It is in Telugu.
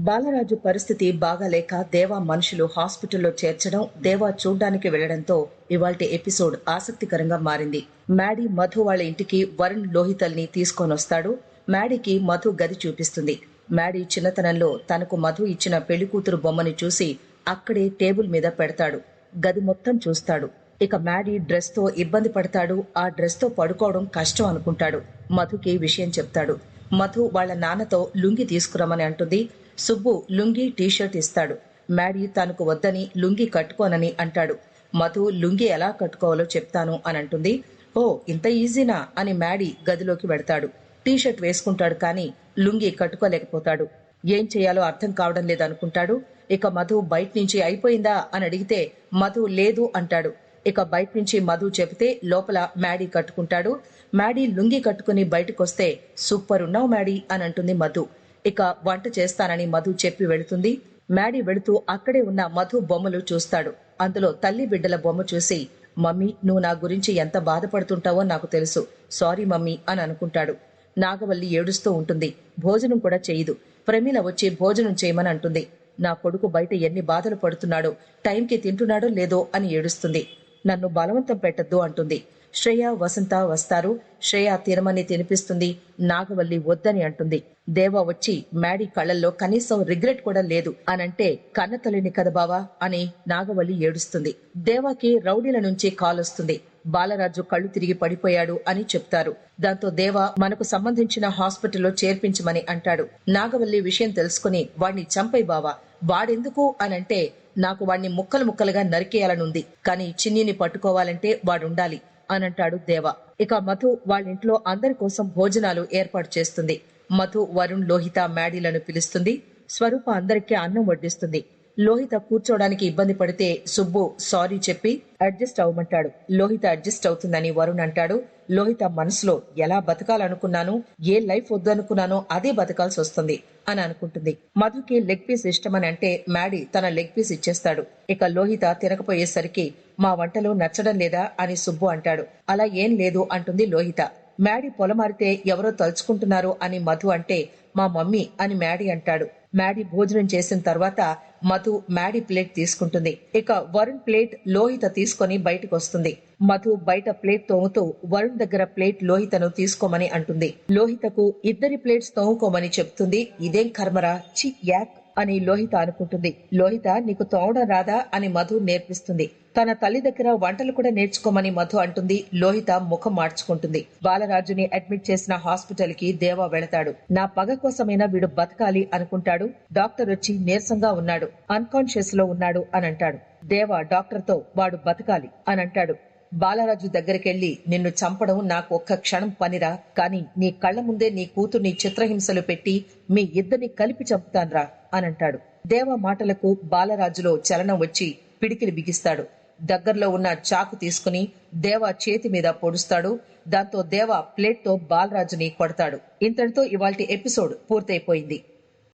బాలరాజు పరిస్థితి బాగాలేక దేవా మనుషులు హాస్పిటల్లో చేర్చడం, దేవా చూడ్డానికి వెళ్లడంతో ఇవాల్టి ఎపిసోడ్ ఆసక్తికరంగా మారింది. మ్యాడీ మధు వాళ్ళ ఇంటికి వరుణ్ లోహితల్ని తీసుకొనొస్తాడు. మ్యాడీకి మధు గది చూపిస్తుంది. మ్యాడీ చిన్నతనంలో తనకు మధు ఇచ్చిన పెళ్లికూతురు బొమ్మని చూసి అక్కడే టేబుల్ మీద పెడతాడు. గది మొత్తం చూస్తాడు. ఇక మ్యాడీ డ్రెస్ తో ఇబ్బంది పడతాడు. ఆ డ్రెస్ తో పడుకోవడం కష్టం అనుకుంటాడు. మధుకి విషయం చెప్తాడు. మధు వాళ్ళ నాన్నతో లుంగి తీసుకురమ్మని అంటుంది. సుబ్బు లుంగీ టీషర్ట్ ఇస్తాడు. మ్యాడీ తనకు వద్దని లుంగీ కట్టుకోనని అంటాడు. మధు లుంగీ ఎలా కట్టుకోవాలో చెప్తాను అని అంటుంది. ఓ ఇంత ఈజీనా అని మ్యాడీ గదిలోకి వెడతాడు. టీషర్ట్ వేసుకుంటాడు కానీ లుంగీ కట్టుకోలేకపోతాడు. ఏం చేయాలో అర్థం కావడం లేదనుకుంటాడు. ఇక మధు బయట నుంచి అయిపోయిందా అని అడిగితే మధు లేదు అంటాడు. ఇక బయట నుంచి మధు చెబితే లోపల మ్యాడీ కట్టుకుంటాడు. మ్యాడీ లుంగీ కట్టుకుని బయటకొస్తే సూపర్ ఉన్నావు మ్యాడీ అని అంటుంది మధు. ఇక వంట చేస్తానని మధు చెప్పి వెళుతుంది. మ్యాడీ వెళుతూ అక్కడే ఉన్న మధు బొమ్మలు చూస్తాడు. అందులో తల్లి బిడ్డల బొమ్మ చూసి, మమ్మీ నువ్వు నా గురించి ఎంత బాధపడుతుంటావో నాకు తెలుసు, సారీ మమ్మీ అని అనుకుంటాడు. నాగవల్లి ఏడుస్తూ ఉంటుంది. భోజనం కూడా చేయదు. ప్రమీల వచ్చి భోజనం చేయమని అంటుంది. నా కొడుకు బయట ఎన్ని బాధలు పడుతున్నాడో, టైంకి తింటున్నాడో లేదో అని ఏడుస్తుంది. నన్ను బలవంతం పెట్టద్దు అంటుంది. శ్రేయ వసంత వస్తారు. శ్రేయ తినమని తినిపిస్తుంది. నాగవల్లి వద్దని అంటుంది. దేవా వచ్చి మ్యాడీ కళ్ళల్లో కనీసం రిగ్రెట్ కూడా లేదు అనంటే కన్నతల్లిని కదా బావా అని నాగవల్లి ఏడుస్తుంది. దేవాకి రౌడీల నుంచి కాల్ వస్తుంది. బాలరాజు కళ్ళు తిరిగి పడిపోయాడు అని చెప్తారు. దాంతో దేవా మనకు సంబంధించిన హాస్పిటల్లో చేర్పించమని అంటాడు. నాగవల్లి విషయం తెలుసుకుని వాణ్ణి చంపై బావా, వాడెందుకు అనంటే నాకు వాణ్ణి ముక్కలు ముక్కలుగా నరికేయాలనుంది, కానీ చిన్నిని పట్టుకోవాలంటే వాడుండాలి అనంటాడు దేవా. ఇక మధు వాళ్ళింట్లో అందరి కోసం భోజనాలు ఏర్పాటు చేస్తుంది. మధు వరుణ్ లోహిత మ్యాడీలను పిలుస్తుంది. స్వరూప అందరికీ అన్నం వడ్డిస్తుంది. లోహిత కూర్చోడానికి ఇబ్బంది పడితే సుబ్బు సారీ చెప్పి అడ్జస్ట్ అవ్వమంటాడు. లోహిత అడ్జస్ట్ అవుతుందని వరుణ్ అంటాడు. లోహిత మనసులో ఎలా బతకాలనుకున్నానో, ఏ లైఫ్ వద్దనుకున్నానో అదే బతకాల్సి వస్తుంది అని అనుకుంటుంది. మధుకి లెగ్ పీస్ ఇష్టమని అంటే మ్యాడీ తన లెగ్ పీస్ ఇచ్చేస్తాడు. ఇక లోహిత తినకపోయేసరికి మా వంటలు నచ్చడం లేదా అని సుబ్బు అంటాడు. అలా ఏం లేదు అంటుంది లోహిత. మ్యాడీ పొలమారితే ఎవరో తలుచుకుంటున్నారు అని మధు అంటే మా మమ్మీ అని మ్యాడీ అంటాడు. మ్యాడీ భోజనం చేసిన తర్వాత మధు మ్యాడీ ప్లేట్ తీసుకుంటుంది. ఇక వరుణ్ ప్లేట్ లోహిత తీసుకొని బయటకు వస్తుంది. మధు బయట ప్లేట్ తోముతూ వరుణ్ దగ్గర ప్లేట్ లోహితను తీసుకోమని అంటుంది. లోహితకు ఇద్దరి ప్లేట్స్ తోముకోమని చెప్తుంది. ఇదేం కర్మరా, చి యాక్ అని లోహిత అనుకుంటుంది. లోహిత నీకు తోమడం రాదా అని మధు నేర్పిస్తుంది. తన తల్లి దగ్గర వంటలు కూడా నేర్చుకోమని మధు అంటుంది. లోహిత ముఖం మార్చుకుంటుంది. బాలరాజుని అడ్మిట్ చేసిన హాస్పిటల్ కి దేవా వెళతాడు. నా పగ కోసమైనా వీడు బతకాలి అనుకుంటాడు. డాక్టర్ వచ్చి నీరసంగా ఉన్నాడు, అన్కాన్షియస్ లో ఉన్నాడు అని అంటాడు. దేవా డాక్టర్ తో వాడు బతకాలి అని అంటాడు. బాలరాజు దగ్గరికెళ్లి నిన్ను చంపడం నాకు ఒక్క క్షణం పనిరా, కానీ నీ కళ్ల ముందే నీ కూతుర్ని చిత్రహింసలు పెట్టి మీ ఇద్దరిని కలిపి చంపుతాన్రా అనంటాడు. దేవా మాటలకు బాలరాజులో చలనం వచ్చి పిడికిలి బిగిస్తాడు. దగ్గరలో ఉన్న చాకు తీసుకుని దేవా చేతి మీద పొడుస్తాడు. దాంతో దేవా ప్లేట్ తో బాలరాజుని కొడతాడు. ఇంతటితో ఇవాల్టి ఎపిసోడ్ పూర్తయిపోయింది.